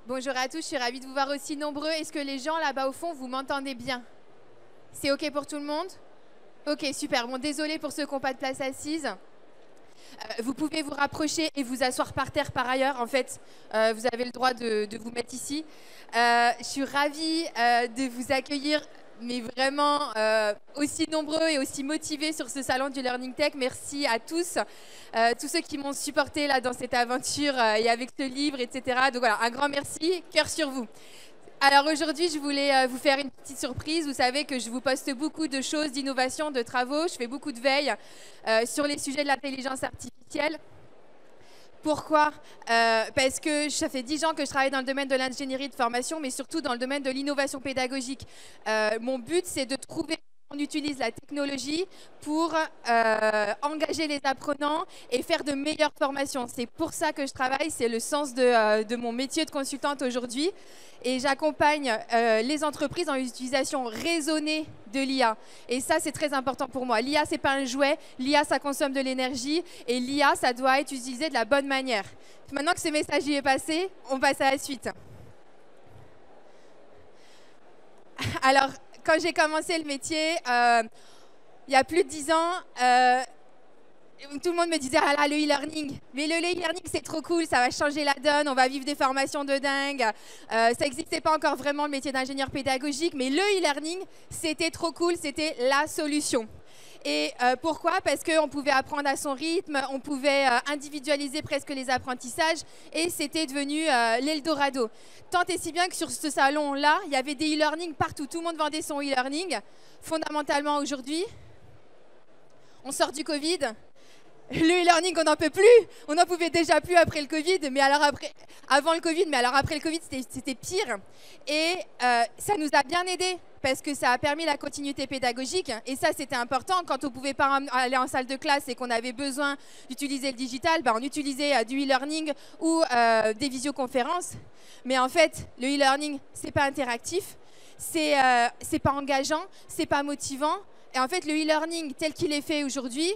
Bonjour à tous, je suis ravie de vous voir aussi nombreux. Est-ce que les gens là-bas au fond, vous m'entendez bien? C'est OK pour tout le monde? OK, super. Bon, désolé pour ceux qui n'ont pas de place assise. Vous pouvez vous rapprocher et vous asseoir par terre par ailleurs. En fait, vous avez le droit de vous mettre ici. Je suis ravie de vous accueillir, mais vraiment aussi nombreux et aussi motivés sur ce salon du Learning Tech. Merci à tous, tous ceux qui m'ont supporté là dans cette aventure et avec ce livre, etc. Donc voilà, un grand merci, cœur sur vous. Alors aujourd'hui, je voulais vous faire une petite surprise. Vous savez que je vous poste beaucoup de choses, d'innovation, de travaux. Je fais beaucoup de veille sur les sujets de l'intelligence artificielle. Pourquoi? Parce que ça fait 10 ans que je travaille dans le domaine de l'ingénierie de formation, mais surtout dans le domaine de l'innovation pédagogique. Mon but, c'est de trouver comment on utilise la technologie pour engager les apprenants et faire de meilleures formations. C'est pour ça que je travaille, c'est le sens de mon métier de consultante aujourd'hui. Et j'accompagne les entreprises dans l'utilisation raisonnée de l'IA. Et ça, c'est très important pour moi. L'IA, ce n'est pas un jouet. L'IA, ça consomme de l'énergie. Et l'IA, ça doit être utilisé de la bonne manière. Maintenant que ce message y est passé, on passe à la suite. Alors, quand j'ai commencé le métier, il y a plus de 10 ans, tout le monde me disait « Ah là, le e-learning ». Mais le e-learning, c'est trop cool, ça va changer la donne, on va vivre des formations de dingue. Ça n'existait pas encore vraiment le métier d'ingénieur pédagogique, mais le e-learning, c'était trop cool, c'était la solution. Et pourquoi? Parce qu'on pouvait apprendre à son rythme, on pouvait individualiser presque les apprentissages et c'était devenu l'Eldorado. Tant et si bien que sur ce salon-là, il y avait des e-learning partout. Tout le monde vendait son e-learning. Fondamentalement, aujourd'hui, on sort du Covid. Le e-learning, on n'en peut plus. On n'en pouvait déjà plus après le Covid, mais alors avant le Covid, mais alors après le Covid, c'était pire. Et ça nous a bien aidés parce que ça a permis la continuité pédagogique. Et ça, c'était important. Quand on ne pouvait pas aller en salle de classe et qu'on avait besoin d'utiliser le digital, on utilisait du e-learning ou des visioconférences. Mais en fait, le e-learning, ce n'est pas interactif, c'est pas engageant, c'est pas motivant. Et en fait, le e-learning tel qu'il est fait aujourd'hui,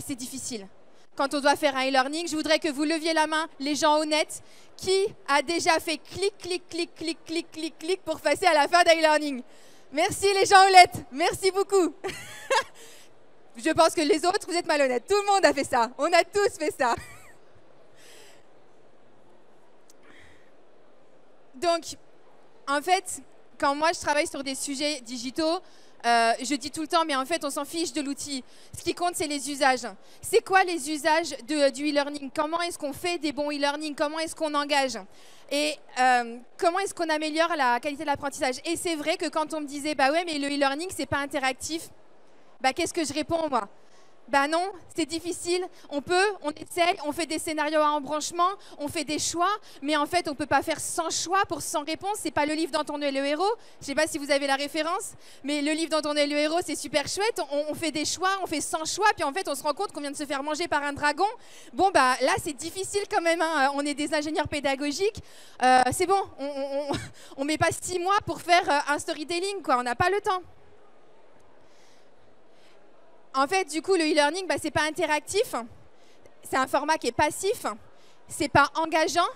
c'est difficile. Quand on doit faire un e-learning, je voudrais que vous leviez la main, les gens honnêtes, qui a déjà fait clic, clic, clic, clic, clic, clic, clic pour passer à la fin d'un e-learning. Merci les gens honnêtes, merci beaucoup. Je pense que les autres, vous êtes malhonnêtes. Tout le monde a fait ça, on a tous fait ça. Donc, en fait, quand moi je travaille sur des sujets digitaux, je dis tout le temps, mais en fait, on s'en fiche de l'outil. Ce qui compte, c'est les usages. C'est quoi les usages du e-learning? Comment est-ce qu'on fait des bons e-learning? Comment est-ce qu'on engage? Et comment est-ce qu'on améliore la qualité de l'apprentissage? Et c'est vrai que quand on me disait, bah ouais, mais le e-learning, c'est pas interactif, qu'est-ce que je réponds, moi? Non, c'est difficile, on essaye, on fait des scénarios à embranchement, on fait des choix, mais en fait, on ne peut pas faire 100 choix pour 100 réponses. C'est pas le livre dont on est le héros. Je ne sais pas si vous avez la référence, mais le livre dont on est le héros, c'est super chouette. On fait des choix, on fait 100 choix, puis en fait, on se rend compte qu'on vient de se faire manger par un dragon. Bon, là, c'est difficile quand même, hein. On est des ingénieurs pédagogiques. C'est bon, on ne met pas 6 mois pour faire un storytelling, quoi. On n'a pas le temps. En fait, du coup, le e-learning, ce n'est pas interactif, c'est un format qui est passif, ce n'est pas engageant,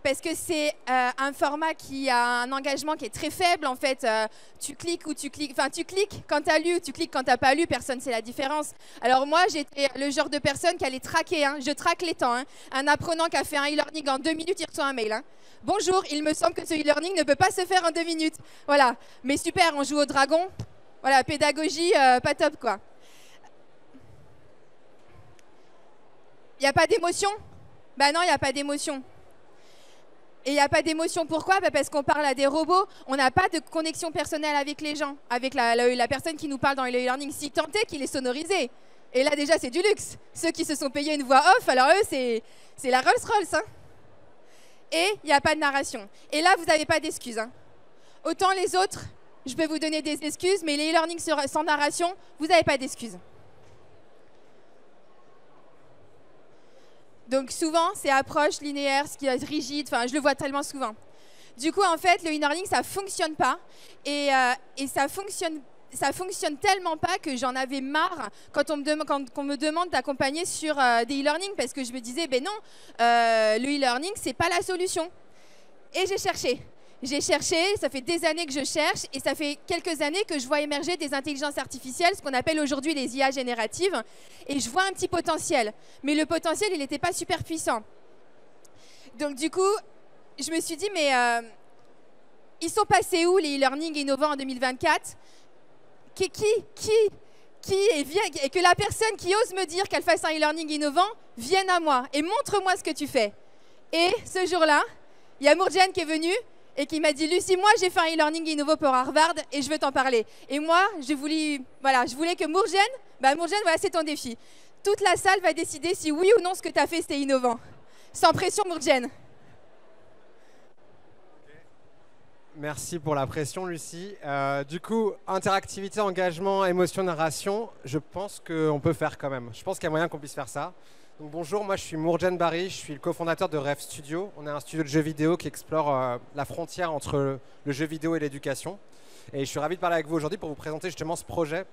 parce que c'est un format qui a un engagement qui est très faible. En fait, tu cliques ou tu cliques, enfin tu cliques quand tu as lu, tu cliques quand tu n'as pas lu, personne ne sait la différence. Alors moi, j'étais le genre de personne qui allait traquer, hein, je traque les temps. Hein. Un apprenant qui a fait un e-learning en 2 minutes, il reçoit un mail. Hein. Bonjour, il me semble que ce e-learning ne peut pas se faire en 2 minutes. Voilà, mais super, on joue au dragon. Voilà, pédagogie, pas top, quoi. Il n'y a pas d'émotion? Non, il n'y a pas d'émotion. Et il n'y a pas d'émotion, pourquoi? Parce qu'on parle à des robots, on n'a pas de connexion personnelle avec les gens, avec la personne qui nous parle dans le e-learning, si tant est qu'il est sonorisé. Et là, déjà, c'est du luxe. Ceux qui se sont payés une voix off, alors eux, c'est la Rolls-Royce. Hein. Et il n'y a pas de narration. Et là, vous n'avez pas d'excuses. Hein. Autant les autres... Je peux vous donner des excuses, mais les e-learning sans narration, vous n'avez pas d'excuses. Donc souvent, c'est approche linéaire, ce qui est rigide, enfin je le vois tellement souvent. Du coup, en fait, le e-learning, ça ne fonctionne pas. Et ça fonctionne ça fonctionne tellement pas que j'en avais marre quand on me demande d'accompagner sur des e-learning, parce que je me disais, ben non, le e-learning, c'est pas la solution. Et j'ai cherché. J'ai cherché, ça fait des années que je cherche, et ça fait quelques années que je vois émerger des intelligences artificielles, ce qu'on appelle aujourd'hui les IA génératives, et je vois un petit potentiel. Mais le potentiel, il n'était pas super puissant. Donc du coup, je me suis dit, mais ils sont passés où les e-learning innovants en 2024 ? Et que la personne qui ose me dire qu'elle fasse un e-learning innovant vienne à moi et montre-moi ce que tu fais. Et ce jour-là, il y a Mourjane qui est venue et qui m'a dit, Lucie, moi j'ai fait un e-learning innovant pour Harvard et je veux t'en parler. Et moi, je voulais que Mourjane, voilà, c'est ton défi. Toute la salle va décider si oui ou non ce que tu as fait c'était innovant. Sans pression, Mourjane. Merci pour la pression, Lucie. Du coup, interactivité, engagement, émotion, narration, je pense qu'on peut faire quand même. Je pense qu'il y a moyen qu'on puisse faire ça. Donc, bonjour, moi je suis Mourjane Barry, je suis le cofondateur de Rêve Studio. On est un studio de jeux vidéo qui explore la frontière entre le jeu vidéo et l'éducation. Et je suis ravi de parler avec vous aujourd'hui pour vous présenter justement ce projet.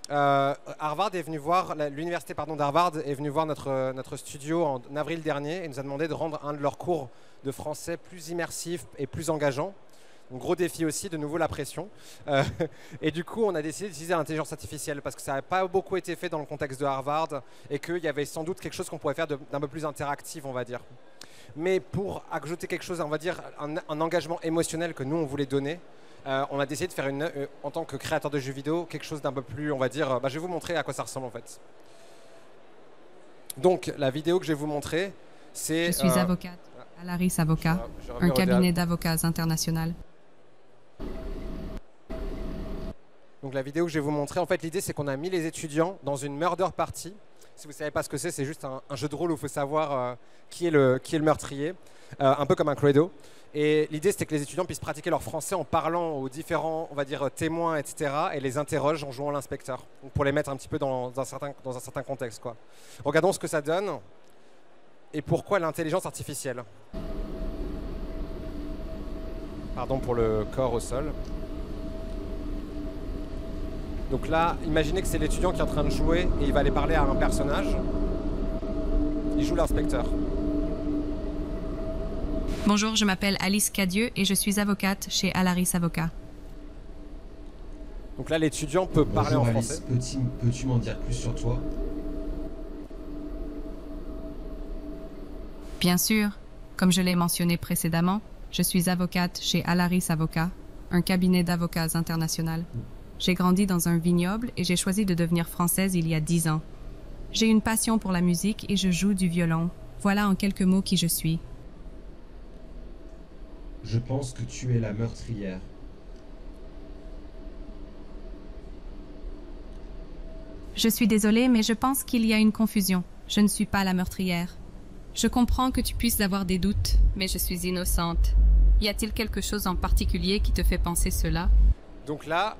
Harvard est venu voir, l'université d'Harvard est venue voir notre studio en avril dernier et nous a demandé de rendre un de leurs cours de français plus immersif et plus engageant. Donc, gros défi aussi, de nouveau la pression. Et du coup, on a décidé d'utiliser l'intelligence artificielle parce que ça n'avait pas beaucoup été fait dans le contexte de Harvard et qu'il y avait sans doute quelque chose qu'on pourrait faire d'un peu plus interactif, on va dire. Mais pour ajouter quelque chose, on va dire, un engagement émotionnel que nous, on voulait donner, on a décidé de faire, en tant que créateur de jeux vidéo, quelque chose d'un peu plus, on va dire, je vais vous montrer à quoi ça ressemble en fait. Donc, la vidéo que je vais vous montrer, c'est... Je suis avocate, Alaris Avocat, un cabinet d'avocats international. Donc la vidéo que je vais vous montrer, en fait l'idée c'est qu'on a mis les étudiants dans une murder party. Si vous ne savez pas ce que c'est juste un jeu de rôle où il faut savoir qui est le meurtrier, un peu comme un Cluedo. Et l'idée c'était que les étudiants puissent pratiquer leur français en parlant aux différents, on va dire, témoins, etc. et les interrogent en jouant l'inspecteur, pour les mettre un petit peu dans un certain contexte, quoi. Regardons ce que ça donne et pourquoi l'intelligence artificielle. Pardon pour le corps au sol. Donc là, imaginez que c'est l'étudiant qui est en train de jouer et il va aller parler à un personnage. Il joue l'inspecteur. Bonjour, je m'appelle Alice Cadieux et je suis avocate chez Alaris Avocat. Donc là, l'étudiant peut parler en français. Alice, peux-tu m'en dire plus sur toi? Bien sûr, comme je l'ai mentionné précédemment, je suis avocate chez Alaris Avocat, un cabinet d'avocats international. J'ai grandi dans un vignoble et j'ai choisi de devenir française il y a 10 ans. J'ai une passion pour la musique et je joue du violon. Voilà en quelques mots qui je suis. Je pense que tu es la meurtrière. Je suis désolée, mais je pense qu'il y a une confusion. Je ne suis pas la meurtrière. Je comprends que tu puisses avoir des doutes, mais je suis innocente. Y a-t-il quelque chose en particulier qui te fait penser cela? Donc là,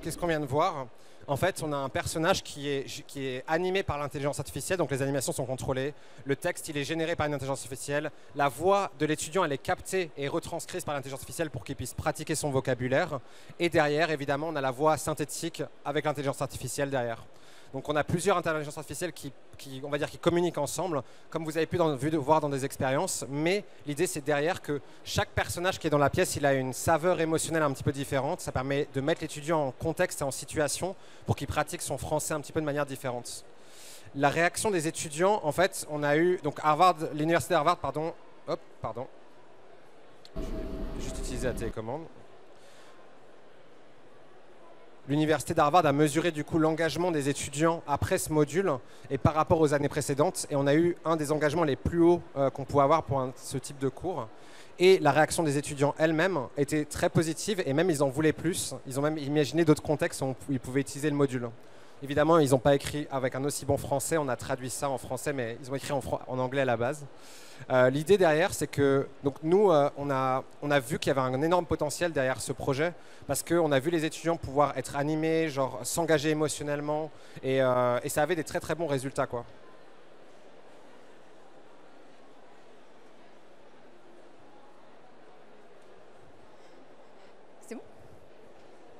qu'est-ce qu'on vient de voir? En fait, on a un personnage qui est animé par l'intelligence artificielle, donc les animations sont contrôlées. Le texte, il est généré par une intelligence artificielle. La voix de l'étudiant, elle est captée et retranscrite par l'intelligence artificielle pour qu'il puisse pratiquer son vocabulaire. Et derrière, évidemment, on a la voix synthétique avec l'intelligence artificielle derrière. Donc on a plusieurs intelligences artificielles qui communiquent ensemble, comme vous avez pu voir dans des expériences. Mais l'idée, c'est derrière que chaque personnage qui est dans la pièce, il a une saveur émotionnelle un petit peu différente. Ça permet de mettre l'étudiant en contexte et en situation pour qu'il pratique son français un petit peu de manière différente. La réaction des étudiants, en fait, on a eu donc l'université d'Harvard, pardon. Je vais juste utiliser la télécommande. L'université d'Harvard a mesuré du coup l'engagement des étudiants après ce module et par rapport aux années précédentes. Et on a eu un des engagements les plus hauts qu'on pouvait avoir pour ce type de cours. Et la réaction des étudiants elles-mêmes était très positive et même ils en voulaient plus. Ils ont même imaginé d'autres contextes où ils pouvaient utiliser le module. Évidemment, ils n'ont pas écrit avec un aussi bon français. On a traduit ça en français, mais ils ont écrit en anglais à la base. L'idée derrière, c'est que donc nous, on a vu qu'il y avait un énorme potentiel derrière ce projet parce qu'on a vu les étudiants pouvoir être animés, genre s'engager émotionnellement et ça avait des très très bons résultats, quoi. C'est bon?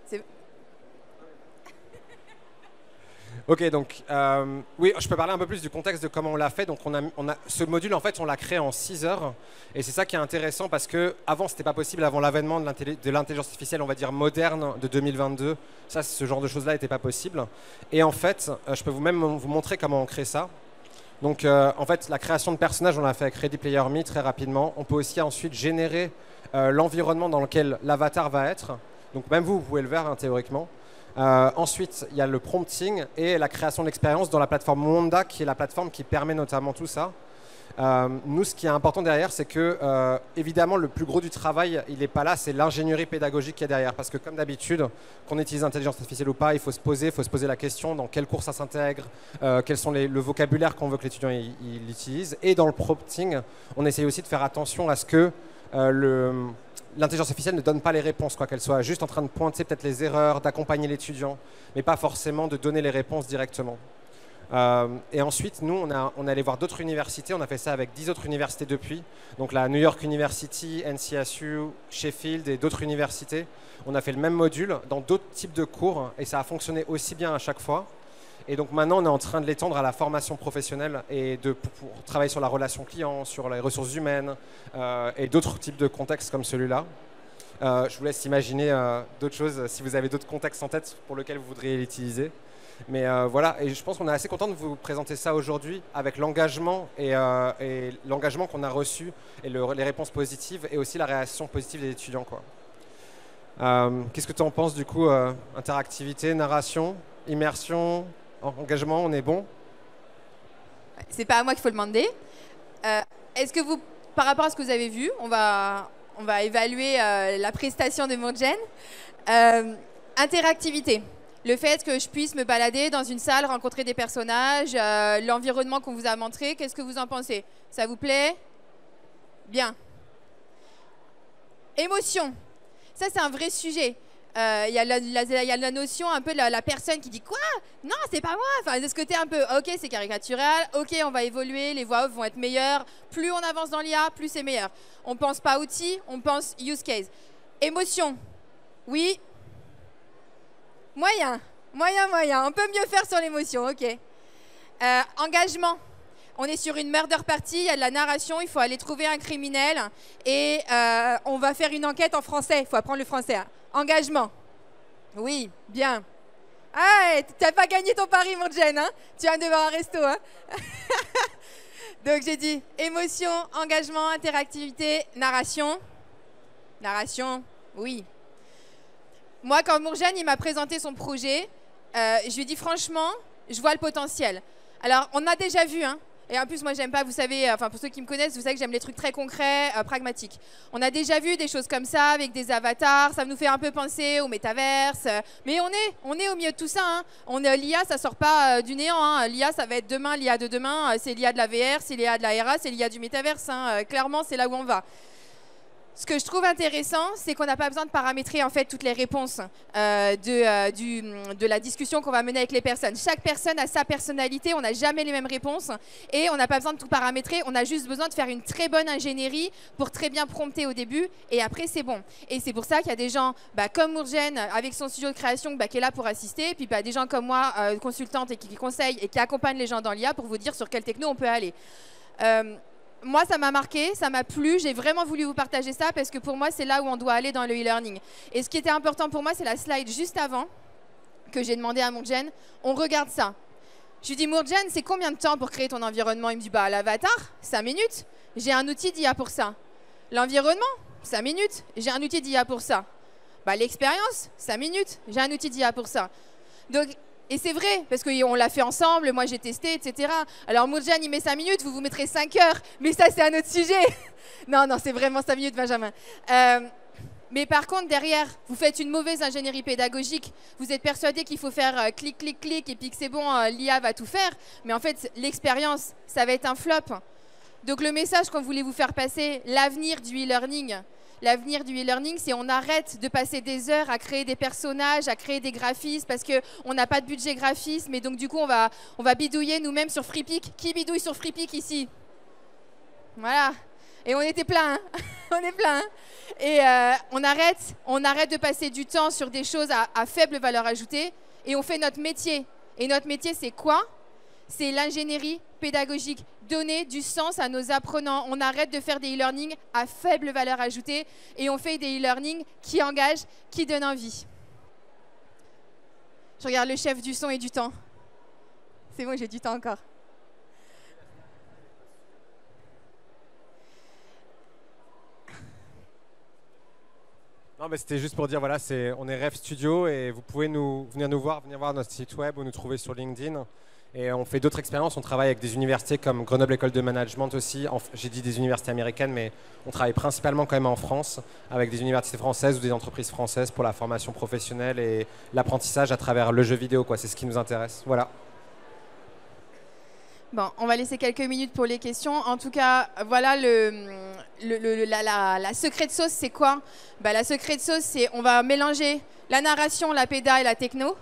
C'est bon? Ok, donc oui, je peux parler un peu plus du contexte de comment on l'a fait. Donc ce module, en fait, on l'a créé en 6 heures. Et c'est ça qui est intéressant parce que avant, c'était pas possible, avant l'avènement de l'intelligence artificielle, on va dire moderne, de 2022. Ça, ce genre de choses-là n'était pas possible. Et en fait, je peux même vous montrer comment on crée ça. Donc en fait, la création de personnages, on l'a fait avec Ready Player Me très rapidement. On peut aussi ensuite générer l'environnement dans lequel l'avatar va être. Donc même vous pouvez le faire hein, théoriquement. Ensuite, il y a le prompting et la création d'expérience dans la plateforme Wanda, qui est la plateforme qui permet notamment tout ça. Nous, ce qui est important derrière, c'est que, évidemment, le plus gros du travail, il n'est pas là, c'est l'ingénierie pédagogique qui est derrière. Parce que, comme d'habitude, qu'on utilise l'intelligence artificielle ou pas, il faut se poser la question dans quel cours ça s'intègre, quels sont le vocabulaire qu'on veut que l'étudiant il utilise. Et dans le prompting, on essaye aussi de faire attention à ce que l'intelligence artificielle ne donne pas les réponses, quoi, qu'elle soit juste en train de pointer peut-être les erreurs, d'accompagner l'étudiant, mais pas forcément de donner les réponses directement. Et ensuite, nous, on est allé voir d'autres universités. On a fait ça avec 10 autres universités depuis. Donc la New York University, NCSU, Sheffield et d'autres universités. On a fait le même module dans d'autres types de cours et ça a fonctionné aussi bien à chaque fois. Et donc maintenant, on est en train de l'étendre à la formation professionnelle et pour travailler sur la relation client, sur les ressources humaines et d'autres types de contextes comme celui-là. Je vous laisse imaginer d'autres choses si vous avez d'autres contextes en tête pour lesquels vous voudriez l'utiliser. Mais voilà, et je pense qu'on est assez content de vous présenter ça aujourd'hui avec l'engagement et l'engagement qu'on a reçu et les réponses positives et aussi la réaction positive des étudiants, quoi. Qu'est-ce que tu en penses du coup interactivité, narration, immersion, engagement, on est bon? C'est pas à moi qu'il faut le demander. Est-ce que vous, par rapport à ce que vous avez vu, on va évaluer la prestation de Mourjane. Interactivité. Le fait que je puisse me balader dans une salle, rencontrer des personnages, l'environnement qu'on vous a montré, qu'est-ce que vous en pensez? Ça vous plaît? Bien. Émotion. Ça, c'est un vrai sujet. Il y a la notion un peu de la personne qui dit « Quoi? Non, c'est pas moi !» Enfin, de ce côté un peu « Ok, c'est caricatural, ok, on va évoluer, les voix off vont être meilleures. Plus on avance dans l'IA, plus c'est meilleur. » On pense pas outils, on pense use case. Émotion. Oui. Moyen. On peut mieux faire sur l'émotion, ok. Engagement. On est sur une murder party, il y a de la narration, il faut aller trouver un criminel et on va faire une enquête en français. Il faut apprendre le français. Hein. Engagement. Oui, bien. Ah, t'as pas gagné ton pari, mon Jen, hein? Tu vas me devoir un resto, hein? Donc j'ai dit émotion, engagement, interactivité, narration. Narration, oui. Moi, quand Mourjane il m'a présenté son projet, je lui ai dit franchement, je vois le potentiel. Alors, on a déjà vu, hein, et en plus, moi, j'aime pas, vous savez, enfin, pour ceux qui me connaissent, vous savez que j'aime les trucs très concrets, pragmatiques. On a déjà vu des choses comme ça, avec des avatars, ça nous fait un peu penser au métaverse, mais on est au milieu de tout ça. Hein. L'IA, ça sort pas du néant. Hein. L'IA, ça va être demain, l'IA de demain, c'est l'IA de la VR, c'est l'IA de la RA, c'est l'IA du métaverse. Hein. Clairement, c'est là où on va. Ce que je trouve intéressant, c'est qu'on n'a pas besoin de paramétrer en fait toutes les réponses de la discussion qu'on va mener avec les personnes. Chaque personne a sa personnalité, on n'a jamais les mêmes réponses et on n'a pas besoin de tout paramétrer, on a juste besoin de faire une très bonne ingénierie pour très bien prompter au début et après c'est bon. Et c'est pour ça qu'il y a des gens comme Mourjane avec son studio de création qui est là pour assister, puis des gens comme moi, consultantes et qui conseillent et qui accompagnent les gens dans l'IA pour vous dire sur quelle techno on peut aller. Moi, ça m'a marqué, ça m'a plu, j'ai vraiment voulu vous partager ça parce que pour moi, c'est là où on doit aller dans le e-learning. Et ce qui était important pour moi, c'est la slide juste avant que j'ai demandé à Mourjane. On regarde ça. Je lui dis, Mourjane, c'est combien de temps pour créer ton environnement? Il me dit, l'avatar, 5 minutes. J'ai un outil d'IA pour ça. L'environnement, 5 minutes. J'ai un outil d'IA pour ça. L'expérience, 5 minutes. J'ai un outil d'IA pour ça. Donc, et c'est vrai, parce qu'on l'a fait ensemble, moi j'ai testé, etc. Alors Mourjane, il met 5 minutes, vous mettrez 5 heures, mais ça c'est un autre sujet. Non, c'est vraiment 5 minutes, Benjamin. Mais par contre, derrière, vous faites une mauvaise ingénierie pédagogique. Vous êtes persuadé qu'il faut faire clic, clic, clic, et puis que c'est bon, l'IA va tout faire. Mais en fait, l'expérience, ça va être un flop. Donc le message qu'on voulait vous faire passer, l'avenir du e-learning, c'est on arrête de passer des heures à créer des personnages, à créer des graphismes parce qu'on n'a pas de budget graphisme et donc du coup on va bidouiller nous-mêmes sur FreePic. Qui bidouille sur FreePic ici? Voilà. Et on était plein, hein. On est plein. Hein. Et on arrête de passer du temps sur des choses à faible valeur ajoutée et on fait notre métier. Et notre métier, c'est quoi? C'est l'ingénierie pédagogique. Donner du sens à nos apprenants. On arrête de faire des e-learning à faible valeur ajoutée et on fait des e-learning qui engagent, qui donnent envie. Je regarde le chef du son et du temps. C'est bon, j'ai du temps encore. Non, mais c'était juste pour dire, voilà, on est Rêve Studio et vous pouvez venir nous voir, venir voir notre site web ou nous trouver sur LinkedIn. Et on fait d'autres expériences, on travaille avec des universités comme Grenoble École de Management aussi. J'ai dit des universités américaines, mais on travaille principalement quand même en France avec des universités françaises ou des entreprises françaises pour la formation professionnelle et l'apprentissage à travers le jeu vidéo, quoi. C'est ce qui nous intéresse. Voilà. Bon, on va laisser quelques minutes pour les questions. En tout cas, voilà la secret de sauce, c'est quoi? La secret de sauce, c'est on va mélanger la narration, la péda et la techno.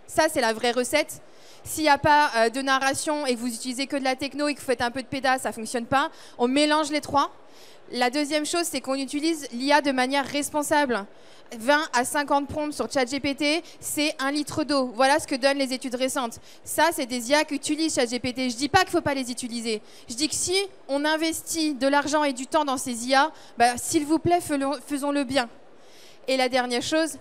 Ça, c'est la vraie recette. S'il n'y a pas de narration et que vous utilisez que de la techno et que vous faites un peu de péda, ça ne fonctionne pas. On mélange les trois. La deuxième chose, c'est qu'on utilise l'IA de manière responsable. 20 à 50 prompts sur ChatGPT, c'est 1 litre d'eau. Voilà ce que donnent les études récentes. Ça, c'est des IA qu'utilisent ChatGPT. Je ne dis pas qu'il ne faut pas les utiliser. Je dis que si on investit de l'argent et du temps dans ces IA, s'il vous plaît, faisons-le bien. Et la dernière chose,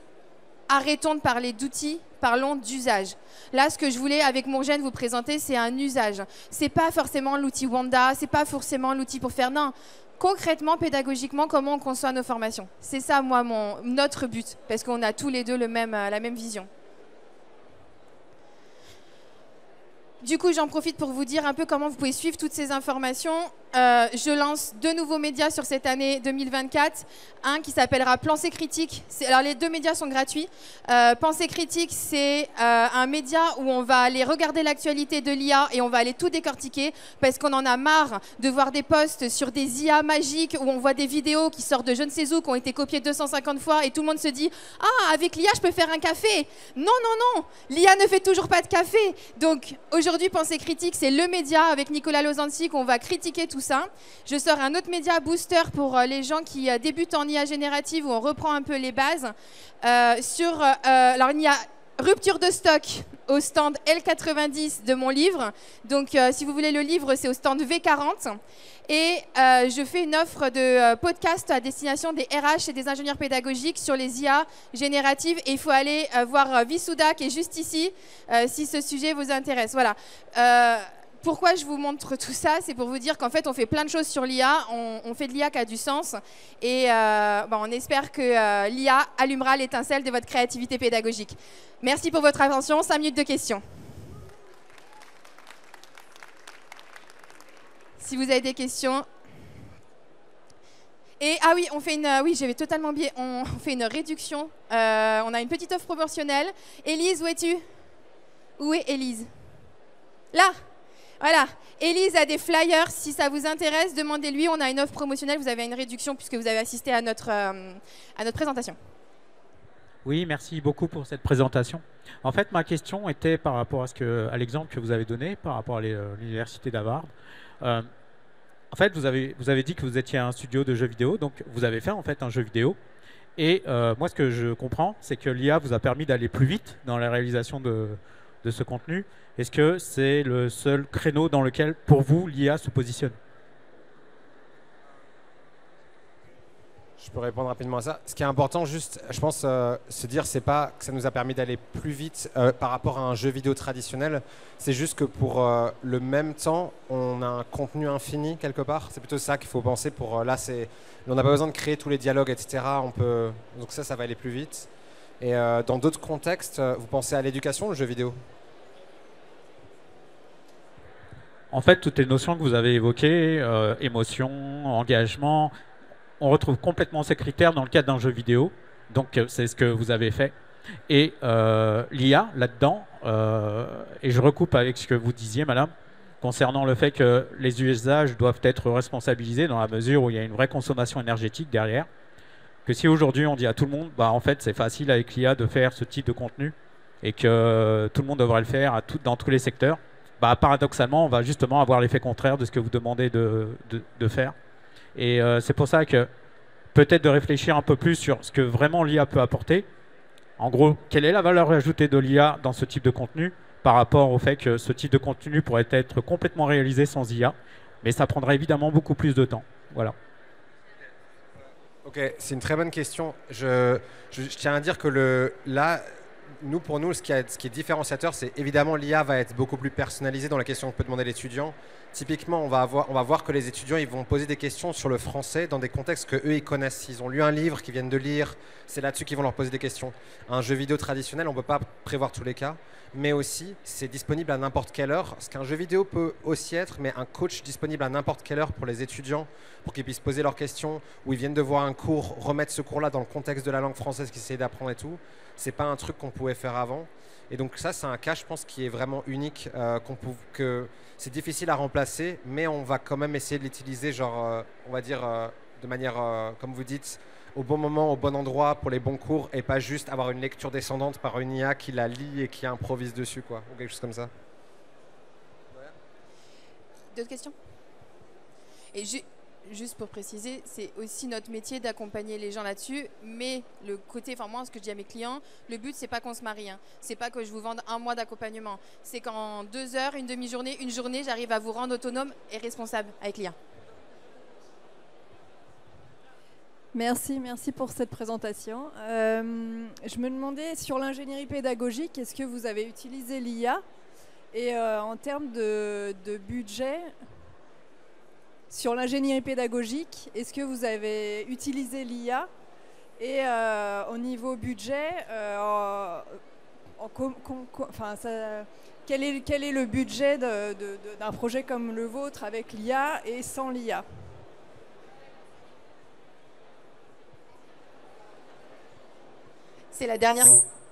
arrêtons de parler d'outils, parlons d'usage. Là, ce que je voulais avec Mourjane vous présenter, c'est un usage. Ce n'est pas forcément l'outil Wanda, ce n'est pas forcément l'outil pour faire. Non, concrètement, pédagogiquement, comment on conçoit nos formations. C'est ça, moi, notre but, parce qu'on a tous les deux la même vision. Du coup, j'en profite pour vous dire un peu comment vous pouvez suivre toutes ces informations. Je lance 2 nouveaux médias sur cette année 2024. Un qui s'appellera Pensée Critique. Alors, les 2 médias sont gratuits. Pensée Critique, c'est un média où on va aller regarder l'actualité de l'IA et on va aller tout décortiquer parce qu'on en a marre de voir des posts sur des IA magiques où on voit des vidéos qui sortent de je ne sais où, qui ont été copiées 250 fois et tout le monde se dit « Ah, avec l'IA, je peux faire un café !» Non, non, non, l'IA ne fait toujours pas de café. Donc, aujourd'hui, Pensée Critique, c'est le média avec Nicolas Lozansi qu'on va critiquer tout ça. Je sors un autre média booster pour les gens qui débutent en IA générative où on reprend un peu les bases. Alors, il y a rupture de stock au stand L90 de mon livre. Donc, si vous voulez le livre, c'est au stand V40. Et je fais une offre de podcast à destination des RH et des ingénieurs pédagogiques sur les IA génératives. Et il faut aller voir Visuda qui est juste ici si ce sujet vous intéresse. Voilà. Pourquoi je vous montre tout ça? C'est pour vous dire qu'en fait, on fait plein de choses sur l'IA. On fait de l'IA qui a du sens. Et on espère que l'IA allumera l'étincelle de votre créativité pédagogique. Merci pour votre attention. 5 minutes de questions. Si vous avez des questions. Et ah oui, on fait une. Oui, j'avais totalement oublié. On fait une réduction. On a une petite offre promotionnelle. Élise, où es-tu? Où est Élise? Là. Voilà. Élise a des flyers. Si ça vous intéresse, demandez-lui. On a une offre promotionnelle. Vous avez une réduction puisque vous avez assisté à notre présentation. Oui, merci beaucoup pour cette présentation. En fait, ma question était par rapport à l'exemple que vous avez donné, par rapport à l'université d'Harvard. En fait, vous avez dit que vous étiez un studio de jeux vidéo, donc vous avez fait en fait un jeu vidéo. Et moi, ce que je comprends, c'est que l'IA vous a permis d'aller plus vite dans la réalisation de ce contenu. Est-ce que c'est le seul créneau dans lequel, pour vous, l'IA se positionne? Je peux répondre rapidement à ça. Ce qui est important, juste, je pense, se dire, c'est pas que ça nous a permis d'aller plus vite par rapport à un jeu vidéo traditionnel. C'est juste que pour le même temps, on a un contenu infini quelque part. C'est plutôt ça qu'il faut penser. On n'a pas besoin de créer tous les dialogues, etc. Donc ça va aller plus vite. Et dans d'autres contextes, vous pensez à l'éducation, le jeu vidéo? En fait, toutes les notions que vous avez évoquées, émotion, engagement, on retrouve complètement ces critères dans le cadre d'un jeu vidéo. Donc, c'est ce que vous avez fait. Et l'IA, là-dedans, et je recoupe avec ce que vous disiez, madame, concernant le fait que les usages doivent être responsabilisés dans la mesure où il y a une vraie consommation énergétique derrière. Que si aujourd'hui, on dit à tout le monde, en fait, c'est facile avec l'IA de faire ce type de contenu et que tout le monde devrait le faire dans tous les secteurs, paradoxalement, on va justement avoir l'effet contraire de ce que vous demandez de faire. Et c'est pour ça que peut-être de réfléchir un peu plus sur ce que vraiment l'IA peut apporter. En gros, quelle est la valeur ajoutée de l'IA dans ce type de contenu par rapport au fait que ce type de contenu pourrait être complètement réalisé sans IA, mais ça prendra évidemment beaucoup plus de temps. Voilà. Ok, c'est une très bonne question. Je tiens à dire que là, pour nous, ce qui est différenciateur, c'est évidemment l'IA va être beaucoup plus personnalisée dans la question qu'on peut demander à l'étudiant. Typiquement, on va voir que les étudiants ils vont poser des questions sur le français dans des contextes que eux ils connaissent. Ils ont lu un livre qu'ils viennent de lire, c'est là-dessus qu'ils vont leur poser des questions. Un jeu vidéo traditionnel, on ne peut pas prévoir tous les cas, mais aussi c'est disponible à n'importe quelle heure. Ce qu'un jeu vidéo peut aussi être, mais un coach disponible à n'importe quelle heure pour les étudiants, pour qu'ils puissent poser leurs questions, ou ils viennent de voir un cours, remettre ce cours-là dans le contexte de la langue française qu'ils essaient d'apprendre et tout. C'est pas un truc qu'on pouvait faire avant. Et donc ça, c'est un cas, je pense, qui est vraiment unique, que c'est difficile à remplacer, mais on va quand même essayer de l'utiliser, genre, on va dire, de manière, comme vous dites, au bon moment, au bon endroit, pour les bons cours, et pas juste avoir une lecture descendante par une IA qui la lit et qui improvise dessus, quoi, ou quelque chose comme ça. D'autres questions? Et juste pour préciser, c'est aussi notre métier d'accompagner les gens là-dessus, mais le côté, enfin moi, ce que je dis à mes clients, le but, c'est pas qu'on se marie, hein. C'est pas que je vous vende un mois d'accompagnement, c'est qu'en 2 heures, une demi-journée, une journée, j'arrive à vous rendre autonome et responsable avec l'IA. Merci pour cette présentation. Je me demandais, sur l'ingénierie pédagogique, est-ce que vous avez utilisé l'IA? Et en termes de budget, sur l'ingénierie pédagogique, est-ce que vous avez utilisé l'IA? Et au niveau budget, quel est le budget d'un projet comme le vôtre avec l'IA et sans l'IA? C'est la dernière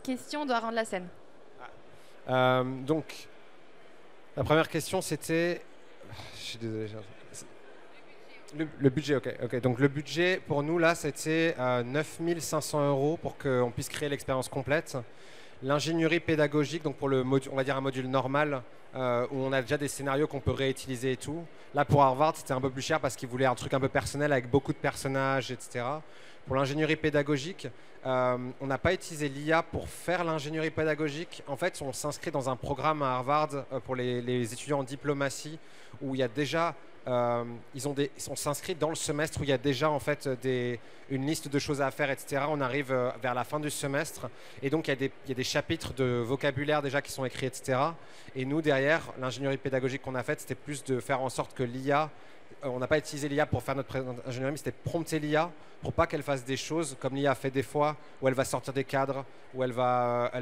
question, on doit rendre la scène. Donc, la première question, c'était... Je suis désolé. Le budget, ok. Donc, le budget, pour nous, là, c'était 9 500 € pour qu'on puisse créer l'expérience complète. L'ingénierie pédagogique, donc pour on va dire un module normal, où on a déjà des scénarios qu'on peut réutiliser et tout. Là, pour Harvard, c'était un peu plus cher parce qu'ils voulaient un truc un peu personnel avec beaucoup de personnages, etc. Pour l'ingénierie pédagogique, on n'a pas utilisé l'IA pour faire l'ingénierie pédagogique. En fait, on s'inscrit dans un programme à Harvard pour les étudiants en diplomatie où il y a déjà, on s'inscrit dans le semestre où il y a déjà en fait une liste de choses à faire, etc. On arrive vers la fin du semestre et donc il y a des chapitres de vocabulaire déjà qui sont écrits, etc. Et nous, derrière, l'ingénierie pédagogique qu'on a faite, c'était plus de faire en sorte que l'IA, on n'a pas utilisé l'IA pour faire notre ingénierie, mais c'était prompter l'IA pour pas qu'elle fasse des choses comme l'IA fait des fois, où elle va sortir des cadres, où elle va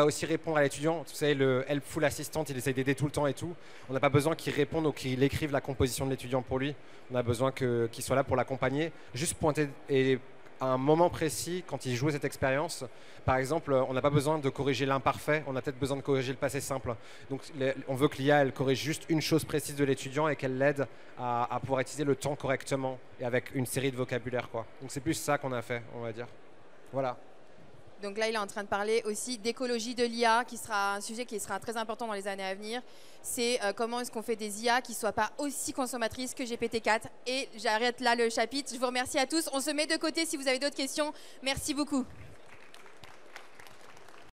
aussi répondre à l'étudiant. Vous savez, le helpful assistant, il essaye d'aider tout le temps et tout. On n'a pas besoin qu'il réponde ou qu'il écrive la composition de l'étudiant pour lui. On a besoin qu'il soit là pour l'accompagner, juste pointer et à un moment précis, quand il joue cette expérience, par exemple, on n'a pas besoin de corriger l'imparfait, on a peut-être besoin de corriger le passé simple. Donc on veut que l'IA, elle corrige juste une chose précise de l'étudiant et qu'elle l'aide à pouvoir utiliser le temps correctement et avec une série de vocabulaire, quoi. Donc c'est plus ça qu'on a fait, on va dire. Voilà. Donc là, il est en train de parler aussi d'écologie de l'IA, qui sera un sujet qui sera très important dans les années à venir. C'est comment est-ce qu'on fait des IA qui ne soient pas aussi consommatrices que GPT-4. Et j'arrête là le chapitre. Je vous remercie à tous. On se met de côté si vous avez d'autres questions. Merci beaucoup.